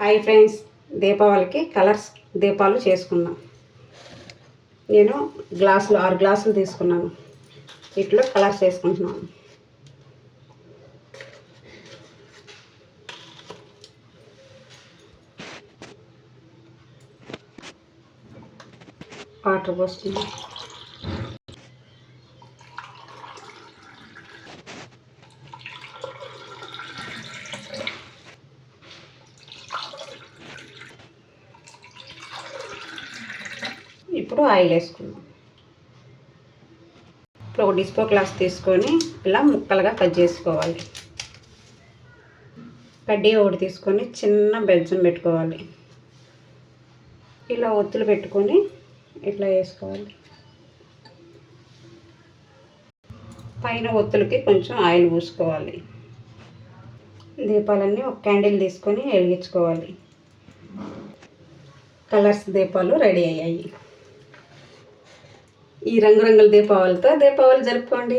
Hi friends, దీపావళికి colours దీపాలు చేసుకున్నాం. నేను 6 గ్లాసులు తీసుకున్నాను. వీటిలో కలర్స్ వేసుకుంటున్నాను. వాటర్ పోస్తున్నాను. ఇప్పుడు ఆయిల్ వేసుకున్నాం. ఇప్పుడు ఒక డిస్పో గ్లాస్ తీసుకొని ఇలా ముక్కలుగా కట్ చేసుకోవాలి. కడ్డీ ఒకటి తీసుకొని చిన్న బెజ్జం పెట్టుకోవాలి. ఇలా ఒత్తులు పెట్టుకొని ఇట్లా వేసుకోవాలి. పైన ఒత్తులకి కొంచెం ఆయిల్ పూసుకోవాలి. దీపాలన్నీ ఒక క్యాండిల్ తీసుకొని వెలిగించుకోవాలి. కలర్స్ దీపాలు రెడీ అయ్యాయి. ఈ రంగురంగుల దీపావళితో దీపావళి జరుపుకోండి.